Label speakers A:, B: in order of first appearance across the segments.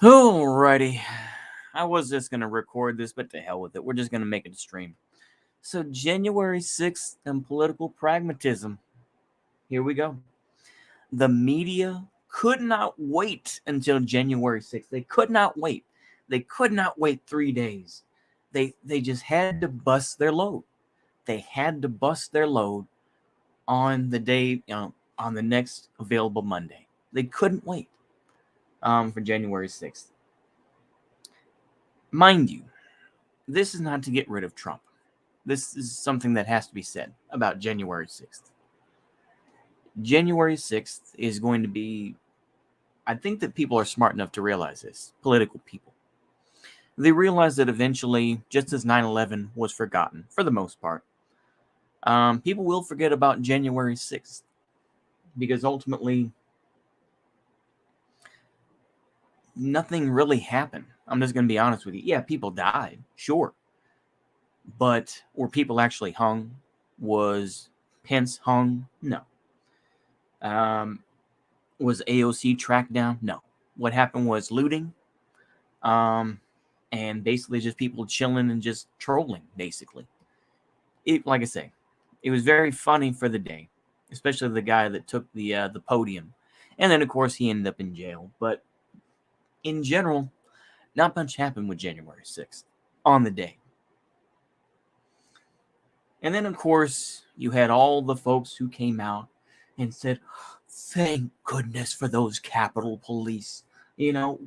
A: Alrighty. I was just going to record this, but to hell with it. We're just going to make it a stream. So, January 6th and political pragmatism. Here we go. The media could not wait until January 6th. They could not wait. They could not wait 3 days. They just had to bust their load. They had to bust their load on the day, on the next available Monday. They couldn't wait for January 6th. Mind you, this is not to get rid of Trump. This is something that has to be said about January 6th. January 6th is going to be, I think that people are smart enough to realize this, political people. They realize that eventually, just as 9/11 was forgotten, for the most part, people will forget about January 6th. Because ultimately, nothing really happened. I'm just going to be honest with you. Yeah, people died, sure. But were people actually hung? Was Pence hung? No. Was AOC tracked down? No. What happened was looting, and basically just people chilling and just trolling, basically. Like I say, it was very funny for the day, especially the guy that took the podium. And then, of course, he ended up in jail. But in general, not much happened with January 6th on the day. And then, of course, you had all the folks who came out and said, thank goodness for those Capitol Police. You know,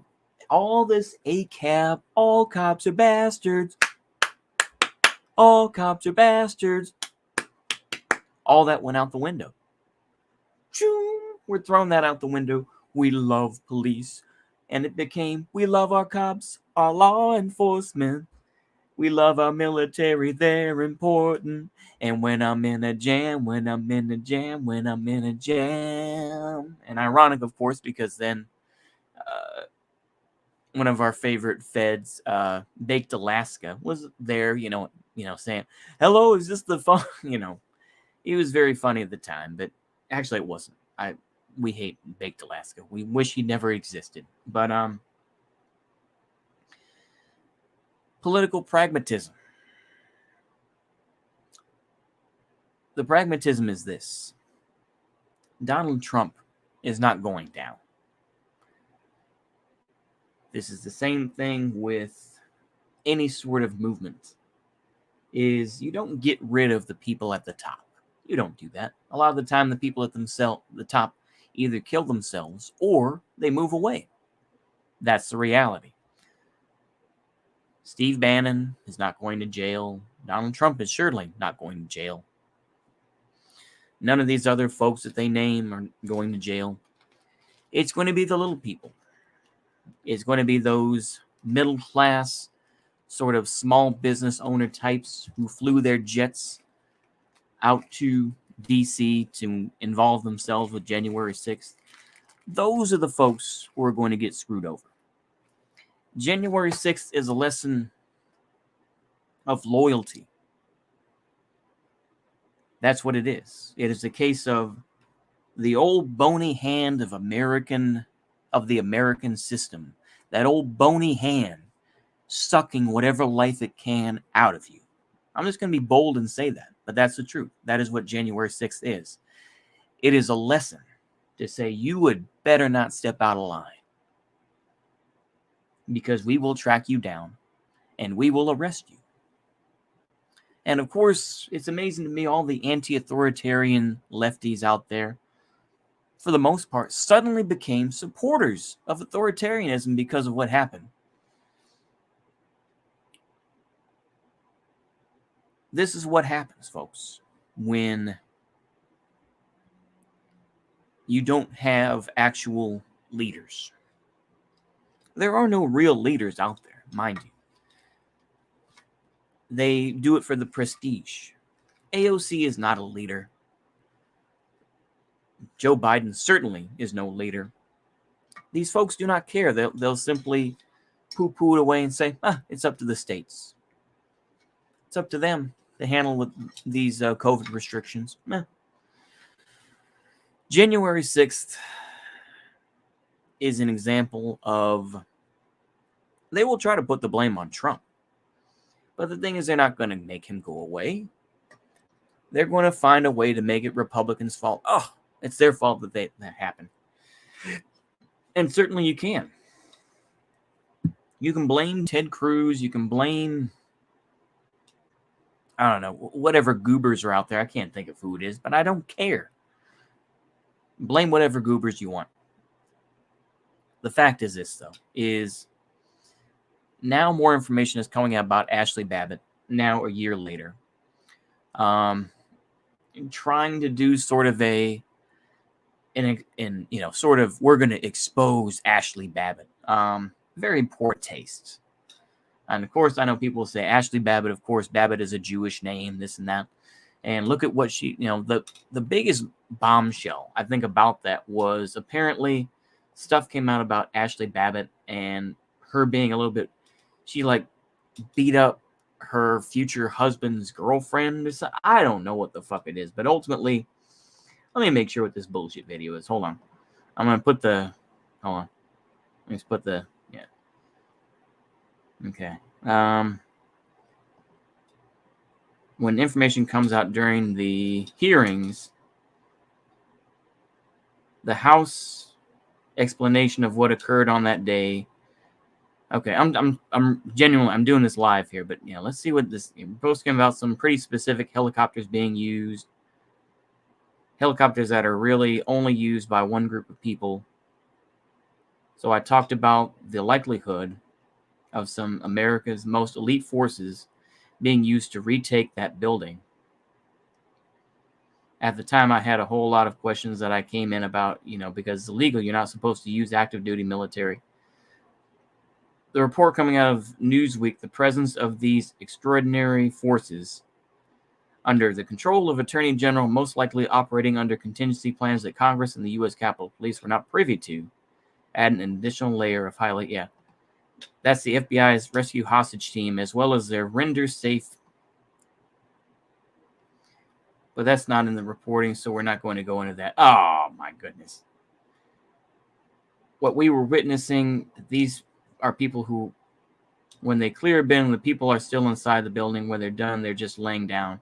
A: all this ACAB, all cops are bastards. All cops are bastards. All that went out the window. We're throwing that out the window. We love police. And it became, we love our cops, our law enforcement. We love our military, they're important. And when I'm in a jam, when I'm in a jam, when I'm in a jam. And ironic, of course, because then one of our favorite feds, Baked Alaska, was there, saying, hello, is this the phone? It was very funny at the time, but actually it wasn't. We hate Baked Alaska. We wish he never existed. But political pragmatism. The pragmatism is this. Donald Trump is not going down. This is the same thing with any sort of movement. Is you don't get rid of the people at the top. You don't do that. A lot of the time, the people at the top either kill themselves or they move away. That's the reality. Steve Bannon is not going to jail. Donald Trump is surely not going to jail. None of these other folks that they name are going to jail. It's going to be the little people. It's going to be those middle class, sort of small business owner types who flew their jets out to DC to involve themselves with January 6th. Those are the folks who are going to get screwed over. January 6th is a lesson of loyalty. That's what it is. It is a case of the old bony hand of the American system. That old bony hand sucking whatever life it can out of you. I'm just going to be bold and say that, but that's the truth. That is what January 6th is. It is a lesson to say you would better not step out of line, because we will track you down and we will arrest you. And of course, it's amazing to me, all the anti-authoritarian lefties out there, for the most part, suddenly became supporters of authoritarianism because of what happened. This is what happens, folks, when you don't have actual leaders. There are no real leaders out there, mind you. They do it for the prestige. AOC is not a leader. Joe Biden certainly is no leader. These folks do not care. They'll simply poo-poo it away and say, it's up to the states. It's up to them to handle with these COVID restrictions. January 6th is an example of They will try to put the blame on Trump. But the thing is, they're not going to make him go away. They're going to find a way to make it Republicans' fault. Oh, it's their fault that happened. And certainly you can. You can blame Ted Cruz. You can blame, I don't know, whatever goobers are out there. I can't think of who it is, but I don't care. Blame whatever goobers you want. The fact is this, though, is now more information is coming out about Ashley Babbitt, now a year later. Trying to do sort of we're going to expose Ashley Babbitt. Very poor taste. And of course, I know people say Ashley Babbitt, of course, Babbitt is a Jewish name, this and that. And look at what she, the biggest bombshell I think about that was apparently stuff came out about Ashley Babbitt and her being a little bit, she like beat up her future husband's girlfriend. I don't know what the fuck it is, but ultimately, let me make sure what this bullshit video is. Hold on. I'm going to put hold on. Let me just put yeah. Okay. When information comes out during the hearings, the House explanation of what occurred on that day. Okay, I'm genuinely, I'm doing this live here, but let's see what this. We're posting about some pretty specific helicopters being used. Helicopters that are really only used by one group of people. So I talked about the likelihood of some America's most elite forces being used to retake that building. At the time, I had a whole lot of questions that I came in about, because it's illegal. You're not supposed to use active duty military. The report coming out of Newsweek, the presence of these extraordinary forces under the control of Attorney General, most likely operating under contingency plans that Congress and the U.S. Capitol Police were not privy to, add an additional layer of that's the FBI's rescue hostage team, as well as their render safe. But that's not in the reporting, so we're not going to go into that. Oh, my goodness. What we were witnessing, these are people who, when they clear a bin, the people are still inside the building. When they're done, they're just laying down.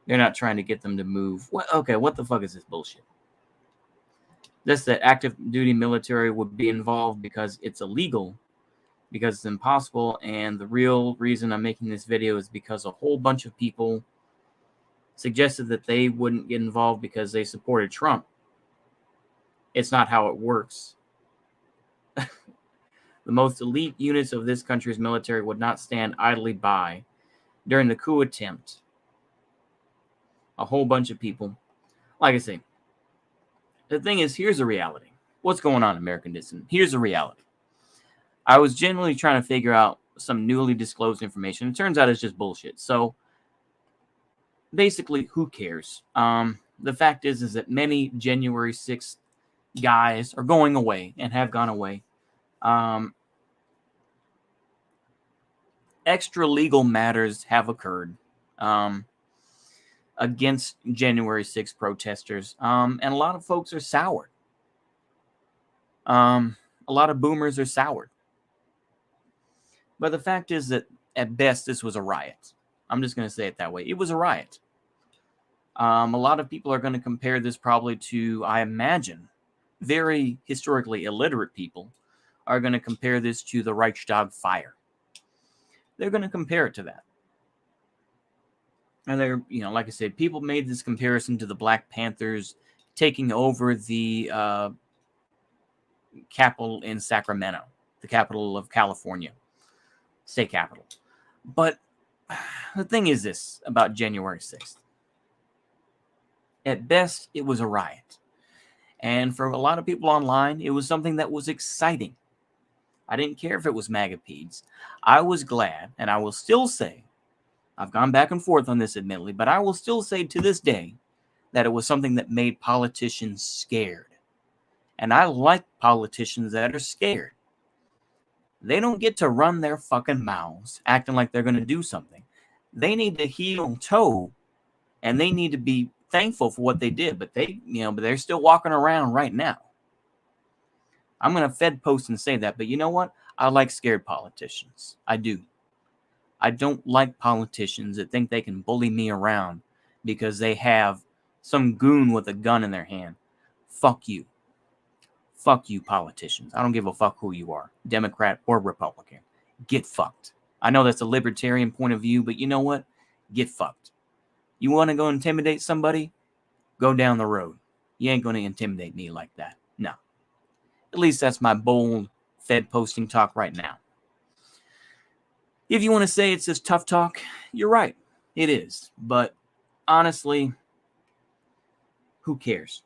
A: They're not trying to get them to move. Okay, what the fuck is this bullshit? Just that active duty military would be involved because it's illegal, because it's impossible, and the real reason I'm making this video is because a whole bunch of people suggested that they wouldn't get involved because they supported Trump. It's not how it works. The most elite units of this country's military would not stand idly by during the coup attempt. A whole bunch of people. Like I say, the thing is, here's the reality. What's going on, American Dissident? Here's the reality. I was genuinely trying to figure out some newly disclosed information. It turns out it's just bullshit. So, basically, who cares? The fact is that many January 6th guys are going away and have gone away. Extra legal matters have occurred against January 6th protesters, and a lot of folks are soured. A lot of boomers are soured. But the fact is that at best this was a riot. I'm just going to say it that way. It was a riot. A lot of people are going to compare this probably to, I imagine, very historically illiterate people are going to compare this to the Reichstag fire. They're going to compare it to that. And they're, like I said, people made this comparison to the Black Panthers taking over the Capitol in Sacramento, the capital of California, state capital. But the thing is this about January 6th. At best, it was a riot. And for a lot of people online, it was something that was exciting. I didn't care if it was MAGA-peds. I was glad, and I will still say, I've gone back and forth on this admittedly, but I will still say to this day that it was something that made politicians scared. And I like politicians that are scared. They don't get to run their fucking mouths acting like they're going to do something. They need to heel toe, and they need to be thankful for what they did, but they're still walking around right now. I'm going to Fed post and say that. But you know what? I like scared politicians. I do. I don't like politicians that think they can bully me around because they have some goon with a gun in their hand. Fuck you. Fuck you, politicians. I don't give a fuck who you are, Democrat or Republican. Get fucked. I know that's a libertarian point of view, but you know what? Get fucked. You want to go intimidate somebody? Go down the road. You ain't going to intimidate me like that. No. At least that's my bold Fed posting talk right now. If you want to say it's just tough talk, you're right. It is. But honestly, who cares?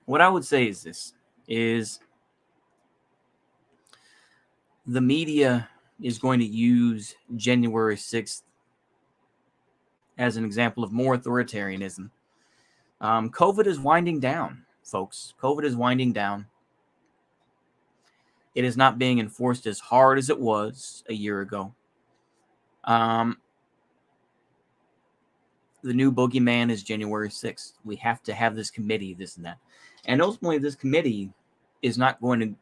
A: What I would say is this, is the media is going to use January 6th as an example of more authoritarianism. COVID is winding down, folks. COVID is winding down. It is not being enforced as hard as it was a year ago. The new boogeyman is January 6th. We have to have this committee, this and that. And ultimately, this committee is not going to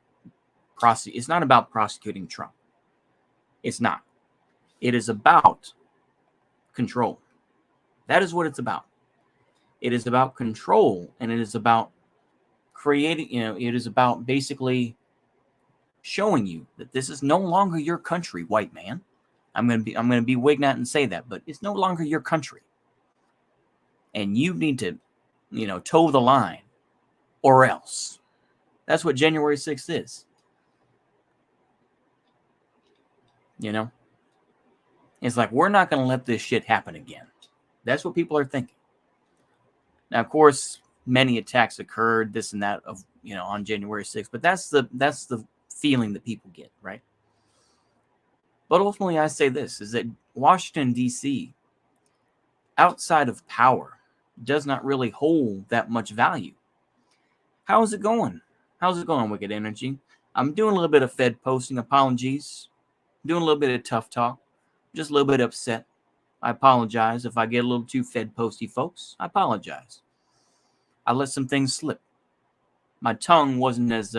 A: prosecute. It's not about prosecuting Trump. It's not. It is about control. That is what it's about. It is about control, and it is about creating, it is about basically showing you that this is no longer your country, white man. I'm going to be Wignat and say that, but it's no longer your country. And you need to, toe the line or else. That's what January 6th is. It's like, we're not going to let this shit happen again. That's what people are thinking. Now, of course, many attacks occurred, this and that, on January 6th, but that's the feeling that people get, right? But ultimately, I say this, is that Washington, D.C., outside of power, does not really hold that much value. How is it going? How's it going, Wicked Energy? I'm doing a little bit of Fed posting. Apologies. Doing a little bit of tough talk. Just a little bit upset. I apologize if I get a little too Fed posty, folks. I apologize. I let some things slip. My tongue wasn't as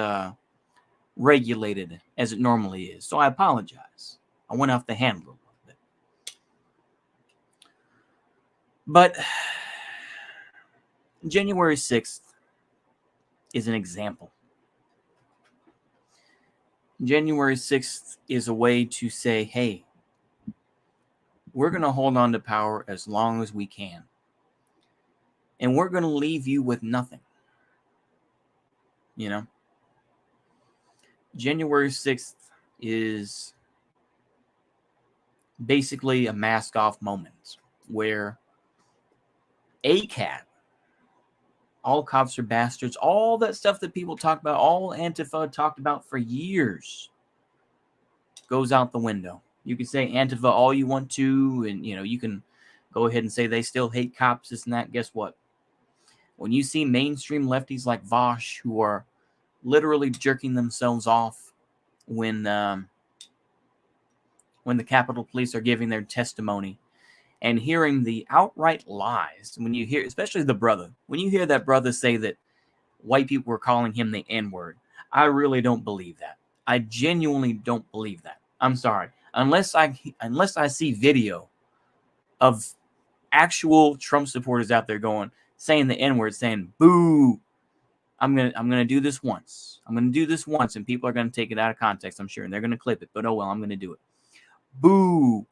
A: regulated as it normally is, so I apologize. I went off the handle a little bit. But January 6th is an example. January 6th is a way to say, hey, we're going to hold on to power as long as we can. And we're going to leave you with nothing. January 6th is basically a mask-off moment where ACAT, all cops are bastards, all that stuff that people talk about, all Antifa talked about for years, goes out the window. You can say Antifa all you want to, and you can go ahead and say they still hate cops, this and that. Guess what? When you see mainstream lefties like Vosh, who are literally jerking themselves off when the Capitol Police are giving their testimony, and hearing the outright lies, when you hear, especially the brother, when you hear that brother say that white people were calling him the N-word, I really don't believe that. I genuinely don't believe that. I'm sorry. Unless I see video of actual Trump supporters out there saying the N-word, saying boo, I'm gonna do this once. I'm gonna do this once, and people are gonna take it out of context, I'm sure, and they're gonna clip it. But oh well, I'm gonna do it. Boo,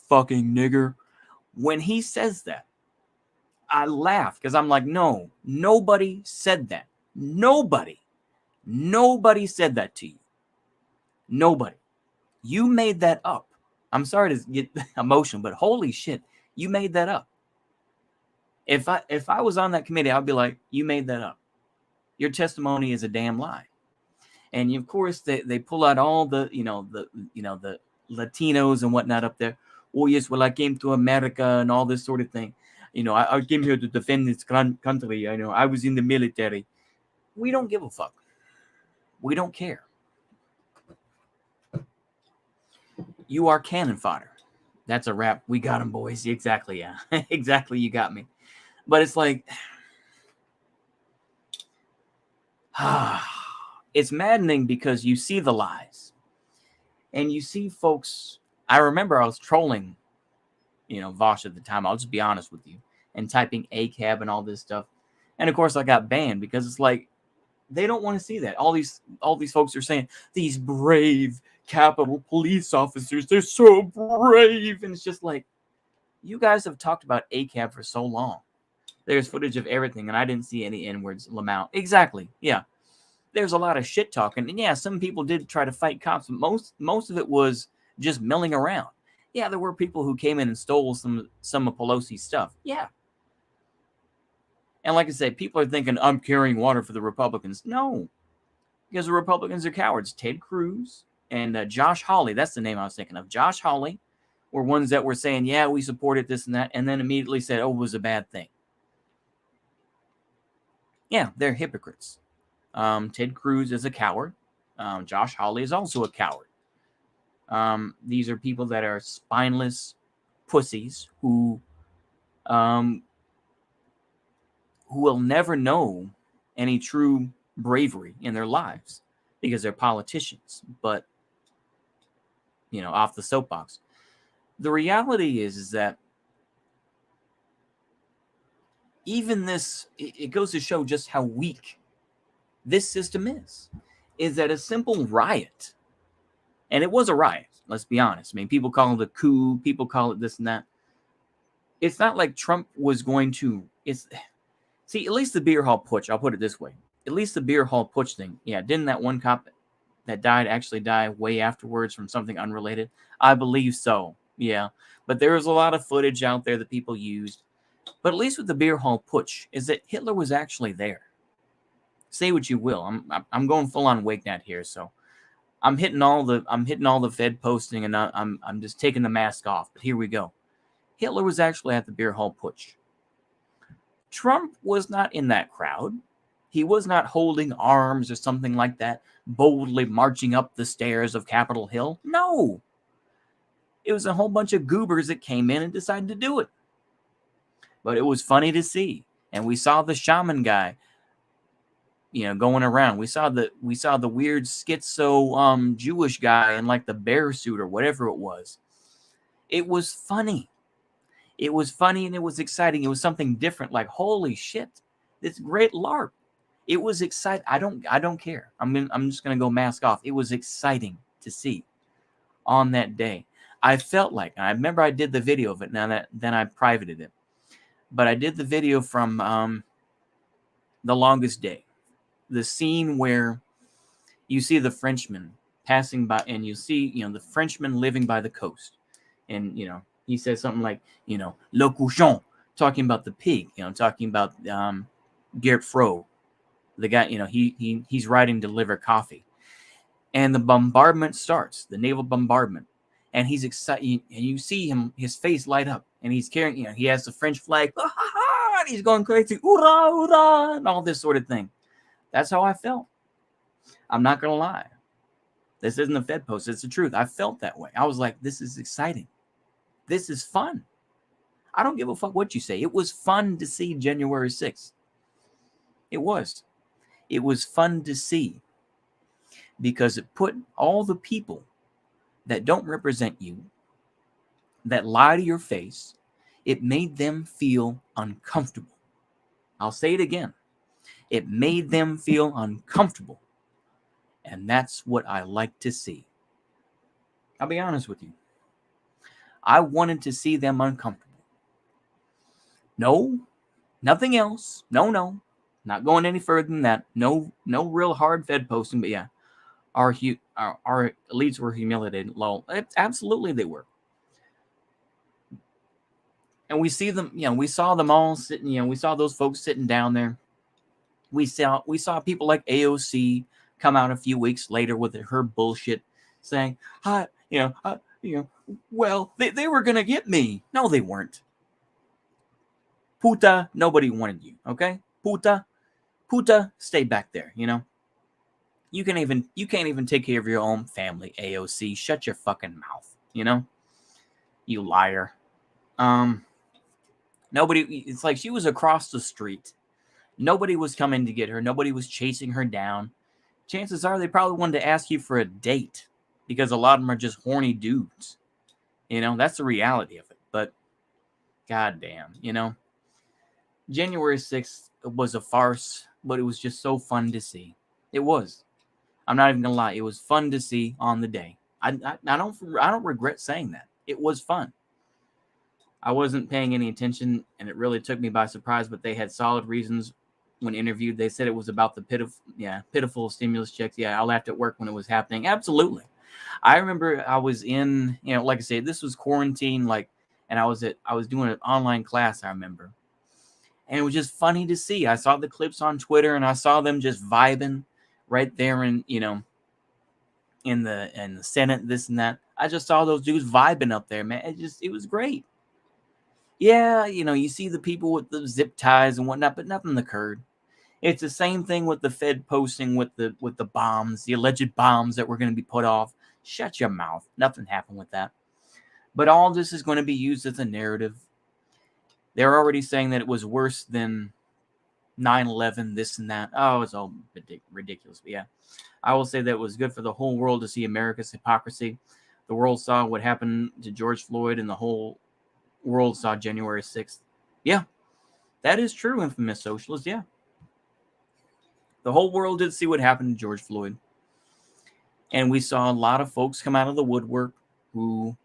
A: fucking nigger. When he says that, I laugh because I'm like, no, nobody said that. Nobody said that to you. Nobody. You made that up. I'm sorry to get emotional, but holy shit, you made that up. If I was on that committee, I'd be like, you made that up. Your testimony is a damn lie. And of course, they pull out all the the Latinos and whatnot up there. Oh yes, well I came to America and all this sort of thing. I came here to defend this country. I was in the military. We don't give a fuck. We don't care. You are cannon fodder. That's a wrap. We got him, boys. Exactly, yeah. Exactly, you got me. But it's like, It's maddening because you see the lies. And you see folks. I remember I was trolling, Vosh at the time. I'll just be honest with you. And typing ACAB and all this stuff. And of course I got banned because it's like they don't want to see that. All these folks are saying these brave Capitol police officers, they're so brave. And it's just like, you guys have talked about ACAB for so long. There's footage of everything, and I didn't see any N-words. Lamau. Exactly. Yeah. There's a lot of shit talking. And yeah, some people did try to fight cops, but most of it was just milling around. Yeah, there were people who came in and stole some of Pelosi's stuff. Yeah. And like I said, people are thinking, I'm carrying water for the Republicans. No, because the Republicans are cowards. Ted Cruz and Josh Hawley, that's the name I was thinking of. Josh Hawley were ones that were saying, yeah, we supported this and that, and then immediately said, oh, it was a bad thing. Yeah, they're hypocrites. Ted Cruz is a coward. Josh Hawley is also a coward. These are people that are spineless pussies who will never know any true bravery in their lives because they're politicians. But, off the soapbox. The reality is that even this, it goes to show just how weak this system is that a simple riot, and it was a riot, let's be honest. I mean, people call it a coup, people call it this and that. It's not like Trump was going to, see, at least the beer hall putsch, I'll put it this way. At least the beer hall putsch thing, yeah, didn't that one cop that died actually die way afterwards from something unrelated? I believe so, yeah. But there was a lot of footage out there that people used. But at least with the beer hall putsch, is that Hitler was actually there. Say what you will. I'm going full on Wakenat here, so I'm hitting all the Fed posting, and I'm just taking the mask off. But here we go. Hitler was actually at the beer hall putsch. Trump was not in that crowd. He was not holding arms or something like that, boldly marching up the stairs of Capitol Hill. No. It was a whole bunch of goobers that came in and decided to do it. But it was funny to see. And we saw the shaman guy, going around. We saw the weird schizo Jewish guy in like the bear suit or whatever it was. It was funny. It was funny and it was exciting. It was something different. Like, holy shit, this great LARP. It was exciting. I don't care. I'm just gonna go mask off. It was exciting to see on that day. I felt like, and I remember I did the video of it. Then I privated it, but I did the video from The Longest Day. The scene where you see the Frenchman passing by, and you see, the Frenchman living by the coast, and he says something like, le cochon, talking about the pig, talking about Gert Froh, the guy, he's riding to deliver coffee, and the bombardment starts, the naval bombardment, and he's excited, and you see his face light up, and he's carrying, he has the French flag, and he's going crazy, hoorah, hoorah, and all this sort of thing. That's how I felt. I'm not going to lie. This isn't a Fed post. It's the truth. I felt that way. I was like, this is exciting. This is fun. I don't give a fuck what you say. It was fun to see January 6th. It was. It was fun to see because it put all the people that don't represent you, that lie to your face, it made them feel uncomfortable. I'll say it again. It made them feel uncomfortable. And that's what I like to see. I'll be honest with you. I wanted to see them uncomfortable. No, nothing else. No. Not going any further than that. No real hard Fed posting, but yeah. Our elites were humiliated. Lol. Absolutely they were. And we see them, we saw them all sitting, we saw those folks sitting down there. We saw people like AOC come out a few weeks later with her bullshit saying, well, they were going to get me. No, they weren't. Puta, nobody wanted you, okay? Puta, stay back there, You can't even take care of your own family, AOC. Shut your fucking mouth, You liar. Nobody, it's like she was across the street. Nobody was coming to get her. Nobody was chasing her down. Chances are they probably wanted to ask you for a date because a lot of them are just horny dudes. That's the reality of it. But goddamn, January 6th was a farce, but it was just so fun to see. It was. I'm not even gonna lie. It was fun to see on the day. I don't regret saying that. It was fun. I wasn't paying any attention, and it really took me by surprise. But they had solid reasons when interviewed. They said it was about the pitiful stimulus checks. Yeah, I laughed at work when it was happening. Absolutely. I remember I was in, like I said, this was quarantine, and I was doing an online class. I remember, and it was just funny to see. I saw the clips on Twitter, and I saw them just vibing right there, in the Senate, this and that. I just saw those dudes vibing up there, man. It was great. Yeah, you see the people with the zip ties and whatnot, but nothing occurred. It's the same thing with the Fed posting with the bombs, the alleged bombs that were going to be put off. Shut your mouth. Nothing happened with that. But all this is going to be used as a narrative. They're already saying that it was worse than 9/11, this and that. Oh, it's all ridiculous. But yeah, I will say that it was good for the whole world to see America's hypocrisy. The world saw what happened to George Floyd, and the whole world saw January 6th. Yeah, that is true, infamous socialist. Yeah. The whole world did see what happened to George Floyd. And we saw a lot of folks come out of the woodwork who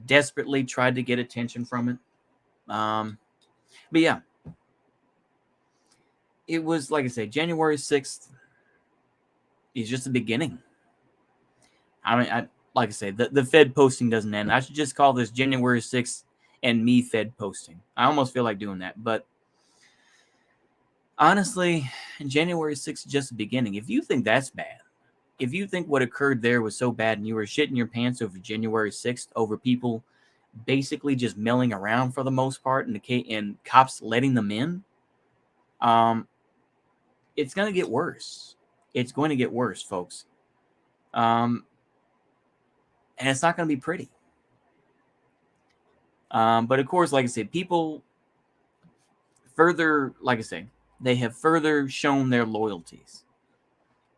A: desperately tried to get attention from it. But yeah, it was, like I say, January 6th is just the beginning. I mean, like I say, the Fed posting doesn't end. I should just call this January 6th and me Fed posting. I almost feel like doing that. But honestly, January 6th is just the beginning. If you think that's bad, if you think what occurred there was so bad and you were shitting your pants over January 6th over people basically just milling around for the most part and cops letting them in, it's going to get worse. It's going to get worse, folks. And it's not going to be pretty. But of course, like I said, people further, like I say, they have further shown their loyalties.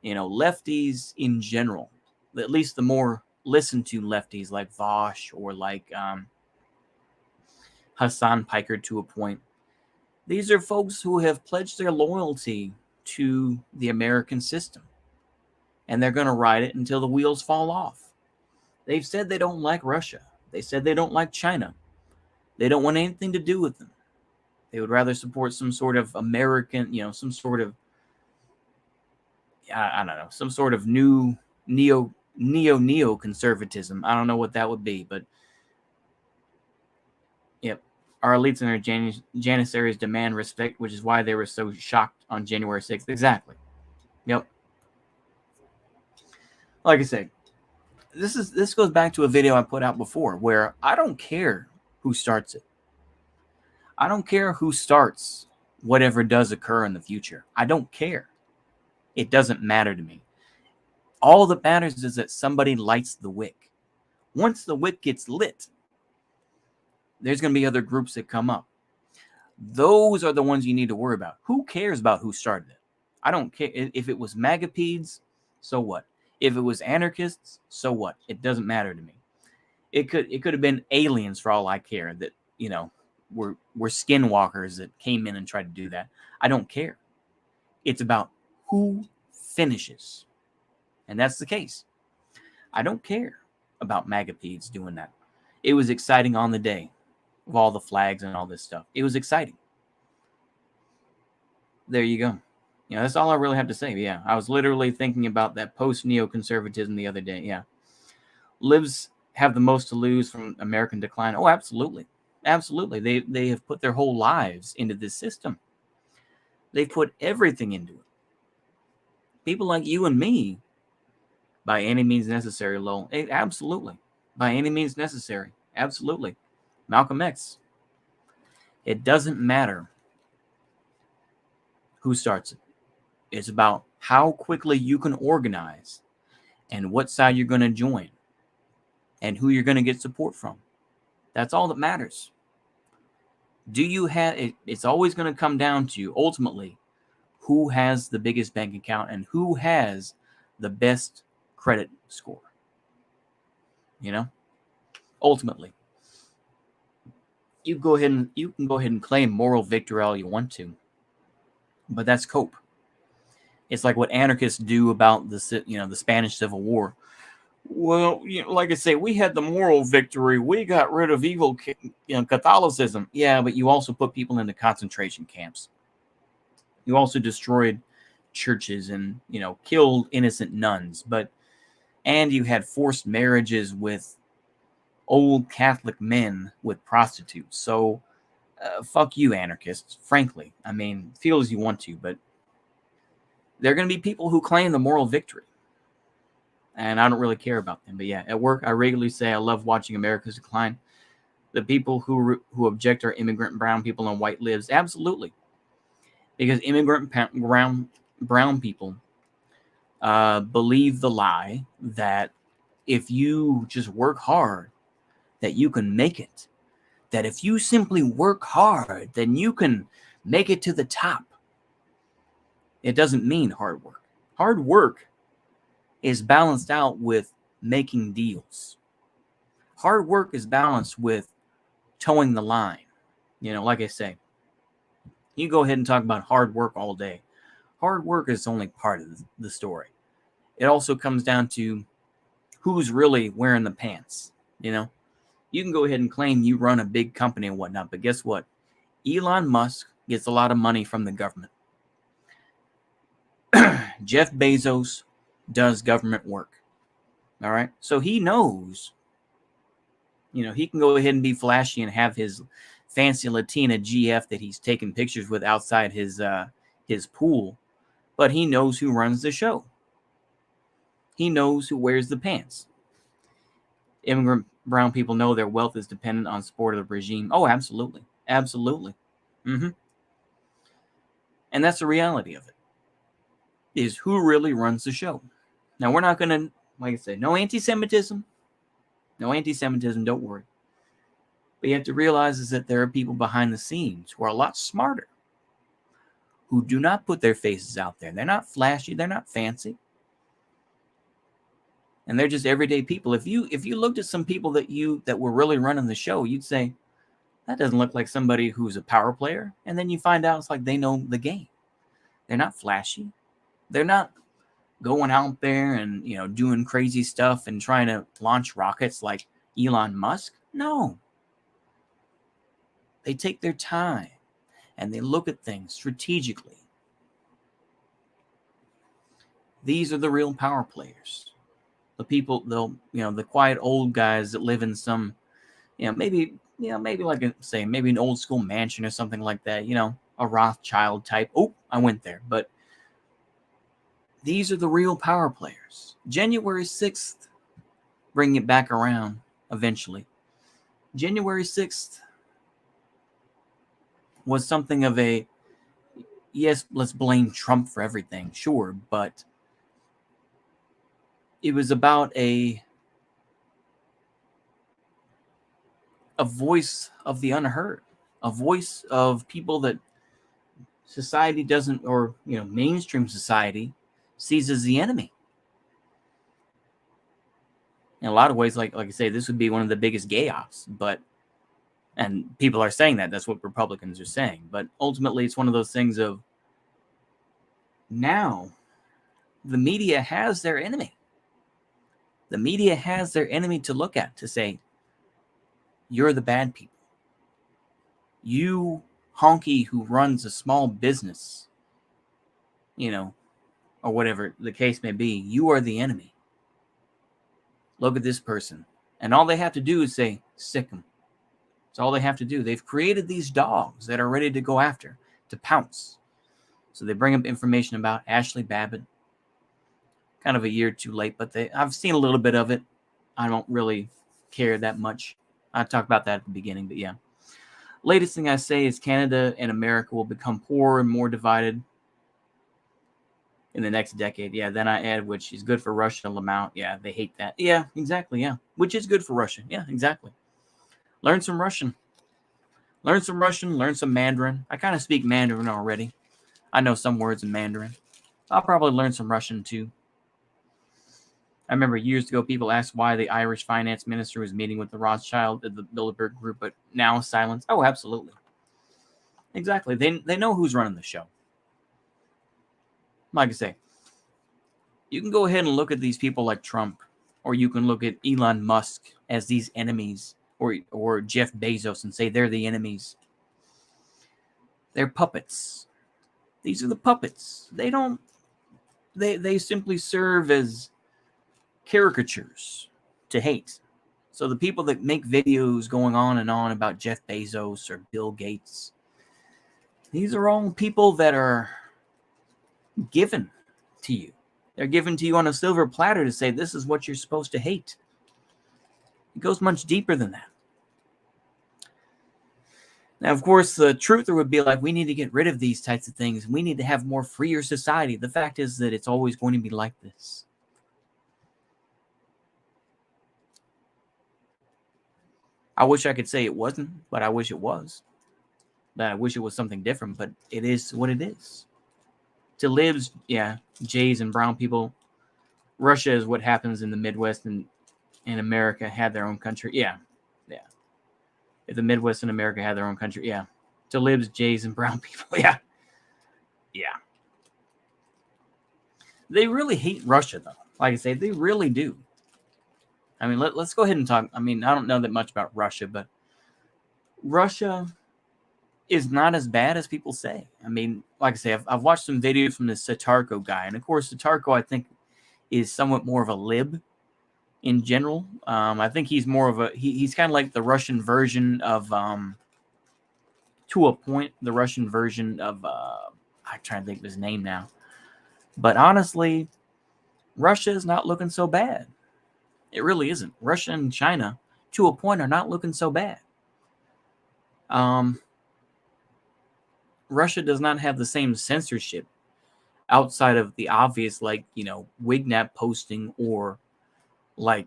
A: Lefties in general, at least the more listened to lefties like Vosh or like Hassan Piker to a point. These are folks who have pledged their loyalty to the American system. And they're going to ride it until the wheels fall off. They've said they don't like Russia. They said they don't like China. They don't want anything to do with them. They would rather support some sort of American, some sort of, I don't know, some sort of new neo-conservatism. I don't know what that would be, but yep. Our elites and their janissaries demand respect, which is why they were so shocked on January 6th. Exactly. Yep. Like I said, this goes back to a video I put out before where I don't care who starts it. I don't care who starts whatever does occur in the future. I don't care. It doesn't matter to me. All that matters is that somebody lights the wick. Once the wick gets lit, there's going to be other groups that come up. Those are the ones you need to worry about. Who cares about who started it? I don't care. If it was MAGA-peds, so what? If it was anarchists, so what? It doesn't matter to me. It could have been aliens for all I care that, were skinwalkers that came in and tried to do that. I don't care. It's about who finishes. And that's the case. I don't care about MAGA-peds doing that. It was exciting on the day of all the flags and all this stuff. It was exciting. There you go. That's all I really have to say. Yeah, I was literally thinking about that post-neoconservatism the other day. Yeah. Libs have the most to lose from American decline. Oh, absolutely. Absolutely. They have put their whole lives into this system. They've put everything into it. People like you and me, by any means necessary, Lowell. Absolutely. By any means necessary. Absolutely. Malcolm X. It doesn't matter who starts it. It's about how quickly you can organize and what side you're going to join and who you're going to get support from. That's all that matters. Do you have it? It's always going to come down to ultimately who has the biggest bank account and who has the best credit score. You know, ultimately, you can go ahead and claim moral victory all you want to, but that's cope. It's like what anarchists do about the Spanish Civil War. Well, like I say, we had the moral victory. We got rid of evil, Catholicism. Yeah, but you also put people into concentration camps. You also destroyed churches and killed innocent nuns. And you had forced marriages with old Catholic men with prostitutes. So, fuck you, anarchists. Frankly, I mean, feel as you want to, but there are going to be people who claim the moral victory. And I don't really care about them. But yeah, at work, I regularly say I love watching America's decline. The people who object are immigrant brown people and white libs. Absolutely. Because immigrant brown people believe the lie that if you just work hard, that you can make it. That if you simply work hard, then you can make it to the top. It doesn't mean hard work. Hard work is balanced out with making deals. Hard work is balanced with towing the line. Like I say, you go ahead and talk about hard work all day. Hard work is only part of the story. It also comes down to who's really wearing the pants. You can go ahead and claim you run a big company and whatnot, but guess what? Elon Musk gets a lot of money from the government. Jeff Bezos does government work. All right. So he knows, he can go ahead and be flashy and have his fancy Latina GF that he's taking pictures with outside his pool, but he knows who runs the show. He knows who wears the pants. Immigrant brown people know their wealth is dependent on support of the regime. Oh, absolutely. Absolutely. And that's the reality of it, is who really runs the show. Now, we're not going to, like I said, no anti-Semitism. No anti-Semitism, don't worry. But you have to realize is that there are people behind the scenes who are a lot smarter, who do not put their faces out there. They're not flashy. They're not fancy. And they're just everyday people. If you looked at some people that were really running the show, you'd say, that doesn't look like somebody who's a power player. And then you find out it's like they know the game. They're not flashy. They're not going out there and, doing crazy stuff and trying to launch rockets like Elon Musk. No. They take their time and they look at things strategically. These are the real power players. The people, the quiet old guys that live in some, maybe like maybe an old school mansion or something like that, a Rothschild type. Oh, I went there. But these are the real power players. January 6th, bring it back around eventually. January 6th was something of a, yes, let's blame Trump for everything, sure, but it was about a voice of the unheard, a voice of people that society doesn't, or mainstream society sees as the enemy. In a lot of ways, like I say, this would be one of the biggest gay-offs, and people are saying that. That's what Republicans are saying. But ultimately, it's one of those things of now the media has their enemy. The media has their enemy to look at, to say, you're the bad people. You honky who runs a small business, or whatever the case may be, you are the enemy. Look at this person. And all they have to do is say, sick them. That's all they have to do. They've created these dogs that are ready to go after, to pounce. So they bring up information about Ashley Babbitt. Kind of a year too late, but I've seen a little bit of it. I don't really care that much. I talked about that at the beginning, but yeah. Latest thing I say is Canada and America will become poorer and more divided in the next decade. Yeah, then I add, which is good for Russia and Lamont. Yeah, they hate that. Yeah, exactly, yeah. Which is good for Russia. Yeah, exactly. Learn some Russian. Learn some Russian, learn some Mandarin. I kind of speak Mandarin already. I know some words in Mandarin. I'll probably learn some Russian too. I remember years ago people asked why the Irish finance minister was meeting with the Rothschild at the Bilderberg group, but now silence. Oh, absolutely. Exactly. They know who's running the show. Like I say, you can go ahead and look at these people like Trump, or you can look at Elon Musk as these enemies, or Jeff Bezos and say they're the enemies. They're puppets. These are the puppets. They simply serve as caricatures to hate. So the people that make videos going on and on about Jeff Bezos or Bill Gates, these are all people that are given to you. They're given to you on a silver platter to say this is what you're supposed to hate. It goes much deeper than that. Now, of course, the truther would be like, we need to get rid of these types of things. We need to have more freer society. The fact is that it's always going to be like this. I wish I could say it wasn't, but I wish it was. I wish it was something different, but it is what it is. To libs, yeah, Jays and brown people, Russia is what happens in the Midwest, and America had their own country. Yeah. If the Midwest and America had their own country, yeah. To libs, Jays, and brown people, yeah. They really hate Russia, though. Like I say, they really do. I mean, let's go ahead and talk. I mean, I don't know that much about Russia, but Russia is not as bad as people say. I mean, like I say, I've watched some videos from this Satarko guy, and of course, Satarko, I think, is somewhat more of a lib in general. I think he's more of he's kind of like the Russian version of, to a point, the Russian version of, I'm trying to think of his name now. But honestly, Russia is not looking so bad. It really isn't. Russia and China, to a point, are not looking so bad. Russia does not have the same censorship outside of the obvious, like, Wignap posting, or like,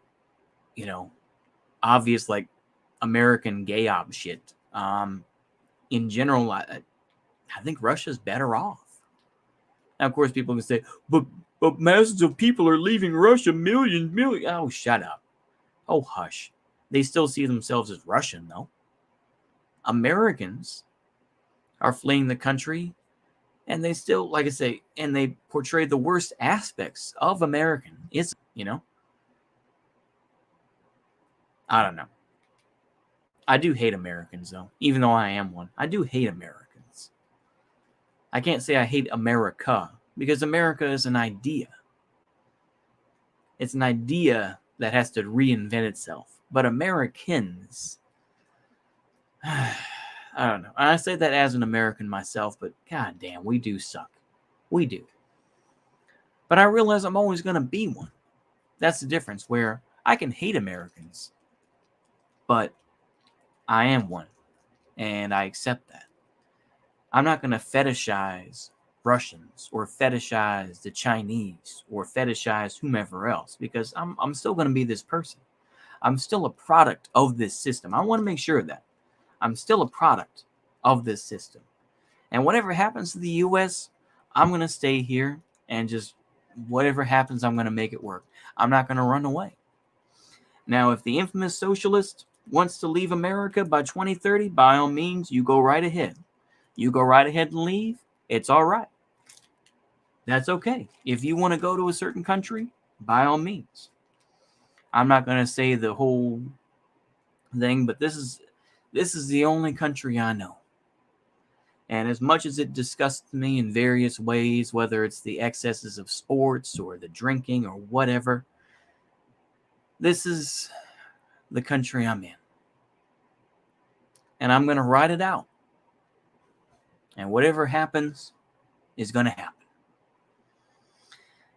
A: obvious, like, American gay ob shit. In general, I think Russia's better off. Now, of course, people can say, but masses of people are leaving Russia, millions. Oh, shut up. Oh, hush. They still see themselves as Russian, though. Americans are fleeing the country, and they still, like I say, and they portray the worst aspects of Americanism, I don't know. I do hate Americans, though, even though I am one. I do hate Americans. I can't say I hate America, because America is an idea. It's an idea that has to reinvent itself. But Americans, I don't know. I say that as an American myself, but goddamn, we do suck. We do. But I realize I'm always going to be one. That's the difference, where I can hate Americans, but I am one, and I accept that. I'm not going to fetishize Russians, or fetishize the Chinese, or fetishize whomever else, because I'm still going to be this person. I'm still a product of this system. I want to make sure of that. I'm still a product of this system. And whatever happens to the U.S., I'm going to stay here, and just whatever happens, I'm going to make it work. I'm not going to run away. Now, if the infamous socialist wants to leave America by 2030, by all means, you go right ahead. You go right ahead and leave. It's all right. That's okay. If you want to go to a certain country, by all means. I'm not going to say the whole thing, but this is the only country I know. And as much as it disgusts me in various ways, whether it's the excesses of sports or the drinking or whatever, this is the country I'm in. And I'm going to ride it out. And whatever happens is going to happen.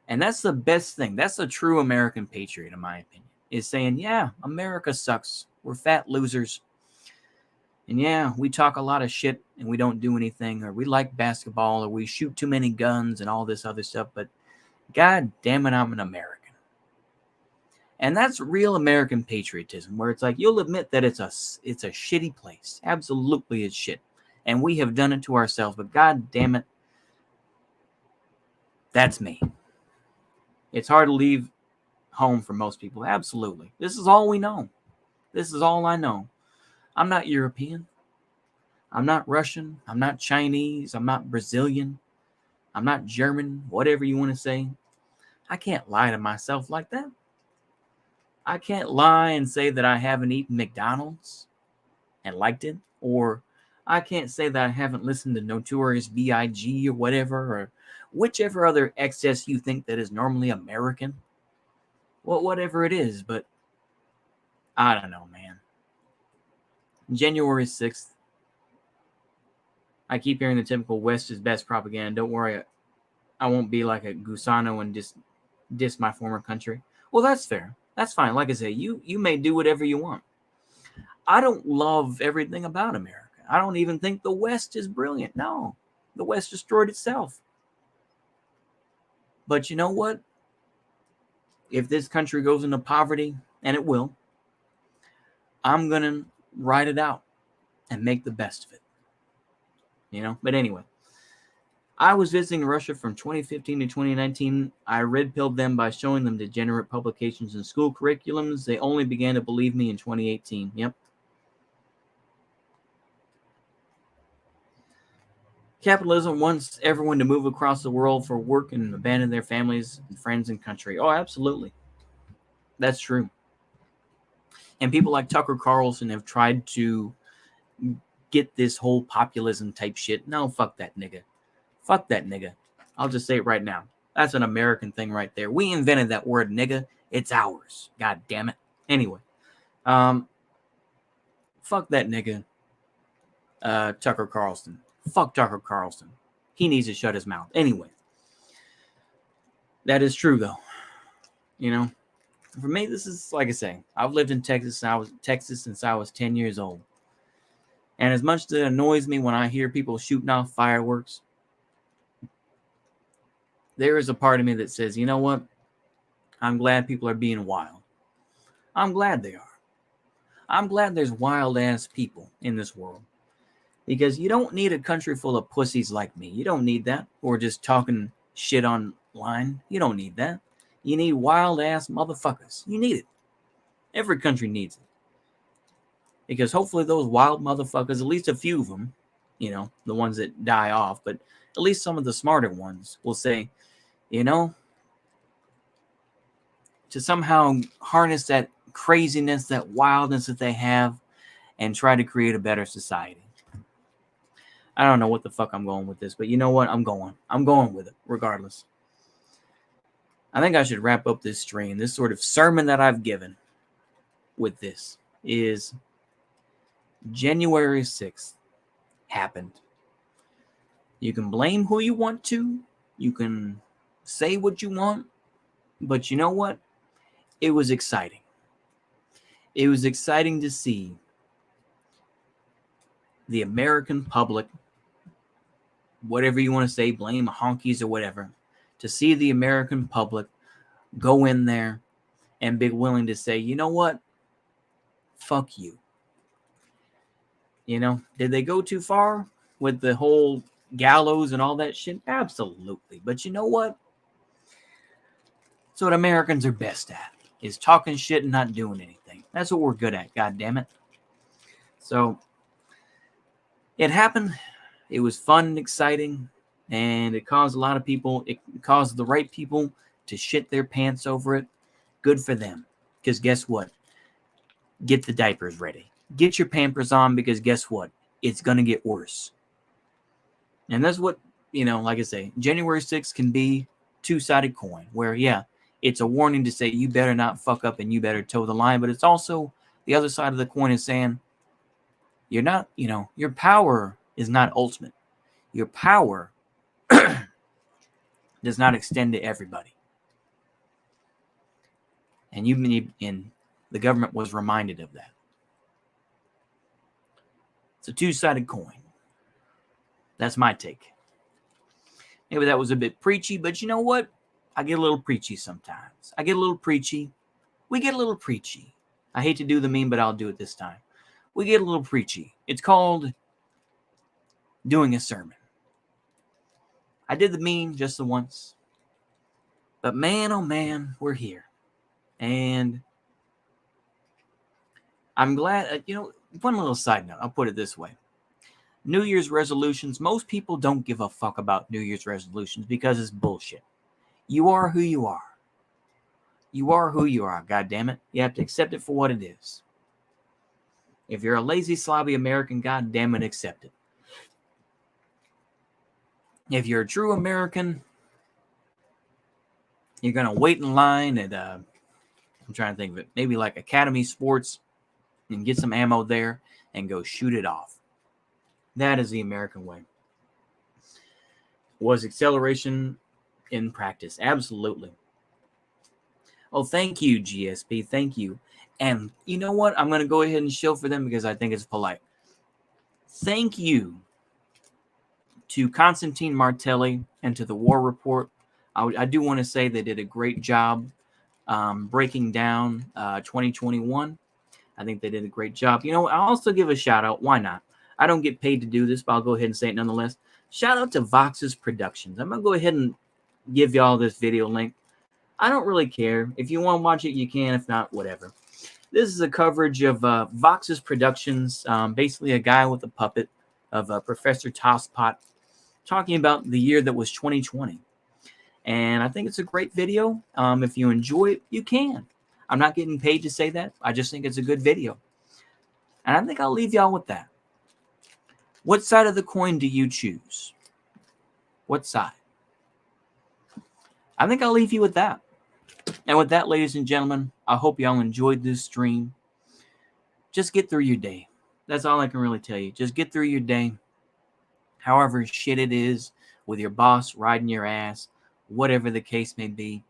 A: And that's the best thing. That's a true American patriot, in my opinion, is saying, yeah, America sucks. We're fat losers. And yeah, we talk a lot of shit and we don't do anything, or we like basketball, or we shoot too many guns and all this other stuff. But God damn it, I'm an American. And that's real American patriotism, where it's like you'll admit that it's a shitty place. Absolutely, it's shit, and we have done it to ourselves. But god damn it, that's me. It's hard to leave home for most people. Absolutely, this is all we know. This is all I know. I'm not European. I'm not Russian. I'm not Chinese. I'm not Brazilian. I'm not German. Whatever you want to say. I can't lie to myself like that. I can't lie and say that I haven't eaten McDonald's and liked it, or I can't say that I haven't listened to Notorious B.I.G. or whatever, or whichever other excess you think that is normally American. Well, whatever it is, but I don't know, man. January 6th, I keep hearing the typical West is best propaganda. Don't worry, I won't be like a gusano and just diss my former country. Well, that's fair. That's fine. Like I say, you may do whatever you want. I don't love everything about America. I don't even think the West is brilliant. No, the West destroyed itself. But you know what? If this country goes into poverty, and it will, I'm going to ride it out and make the best of it. But anyway, I was visiting Russia from 2015 to 2019. I red-pilled them by showing them degenerate publications and school curriculums. They only began to believe me in 2018. Yep. Capitalism wants everyone to move across the world for work and abandon their families and friends and country. Oh, absolutely. That's true. And people like Tucker Carlson have tried to get this whole populism type shit. No, fuck that nigga. Fuck that nigga. I'll just say it right now. That's an American thing right there. We invented that word nigga. It's ours. God damn it. Anyway. Fuck that nigga. Tucker Carlson. Fuck Tucker Carlson. He needs to shut his mouth. Anyway. That is true though. For me, this is like I say, I've lived in Texas since I was 10 years old. And as much as it annoys me when I hear people shooting off fireworks, there is a part of me that says, you know what? I'm glad people are being wild. I'm glad they are. I'm glad there's wild-ass people in this world. Because you don't need a country full of pussies like me. You don't need that. Or just talking shit online. You don't need that. You need wild-ass motherfuckers. You need it. Every country needs it. Because hopefully those wild motherfuckers, at least a few of them, the ones that die off, but at least some of the smarter ones will say, to somehow harness that craziness, that wildness that they have, and try to create a better society. I don't know what the fuck I'm going with this, but you know what? I'm going with it, regardless. I think I should wrap up this stream. This sort of sermon that I've given with this is January 6th happened. You can blame who you want to. You can say what you want. But you know what? It was exciting. It was exciting to see the American public, whatever you want to say, blame honkies or whatever, to see the American public go in there and be willing to say, you know what? Fuck you. Did they go too far with the whole gallows and all that shit? Absolutely. But you know what? That's what Americans are best at, is talking shit and not doing anything. That's what we're good at, God damn it. So it happened. It was fun and exciting, and it caused a lot of people, it caused the right people to shit their pants over it. Good for them. Because guess what? Get the diapers ready. Get your Pampers on, because guess what? It's going to get worse. And that's what, like I say, January 6th can be two-sided coin, where, yeah, it's a warning to say you better not fuck up and you better toe the line, but it's also the other side of the coin is saying you're not, your power is not ultimate. Your power does not extend to everybody. And the government was reminded of that. It's a two-sided coin. That's my take. Maybe that was a bit preachy, but you know what? I get a little preachy sometimes. I get a little preachy. we get a little preachy. I hate to do the meme, but I'll do it this time. We get a little preachy. It's called doing a sermon. I did the meme just the once. But man, oh man, we're here. And I'm glad, one little side note, I'll put it this way. New Year's resolutions, most people don't give a fuck about New Year's resolutions because it's bullshit. You are who you are. You are who you are, goddammit. You have to accept it for what it is. If you're a lazy, sloppy American, goddammit, accept it. If you're a true American, you're going to wait in line at, I'm trying to think of it, maybe like Academy Sports and get some ammo there and go shoot it off. That is the American way. Was acceleration in practice? Absolutely. Oh, thank you, GSP. Thank you. And you know what? I'm going to go ahead and show for them because I think it's polite. Thank you to Constantine Martelli and to the War Report. I do want to say they did a great job breaking down 2021. I think they did a great job. I'll also give a shout out. Why not? I don't get paid to do this, but I'll go ahead and say it nonetheless. Shout out to Vox's Productions. I'm going to go ahead and give y'all this video link. I don't really care. If you want to watch it, you can. If not, whatever. This is a coverage of Vox's Productions, basically a guy with a puppet of Professor Tosspot talking about the year that was 2020. And I think it's a great video. If you enjoy it, you can. I'm not getting paid to say that. I just think it's a good video. And I think I'll leave y'all with that. What side of the coin do you choose? What side? I think I'll leave you with that. And with that, ladies and gentlemen, I hope y'all enjoyed this stream. Just get through your day. That's all I can really tell you. Just get through your day. However shit it is with your boss riding your ass, whatever the case may be,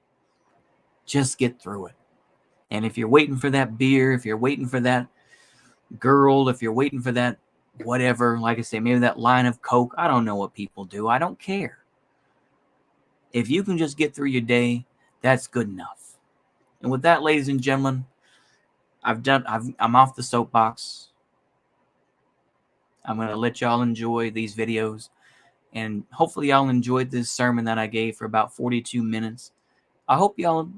A: just get through it. And if you're waiting for that beer, if you're waiting for that girl, if you're waiting for that whatever, like I say, maybe that line of Coke, I don't know what people do. I don't care. If you can just get through your day, that's good enough. And with that, ladies and gentlemen, I'm off the soapbox. I'm going to let y'all enjoy these videos. And hopefully y'all enjoyed this sermon that I gave for about 42 minutes. I hope y'all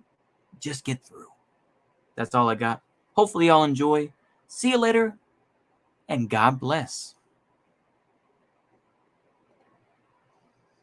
A: just get through. That's all I got. Hopefully y'all enjoy. See you later. And God bless.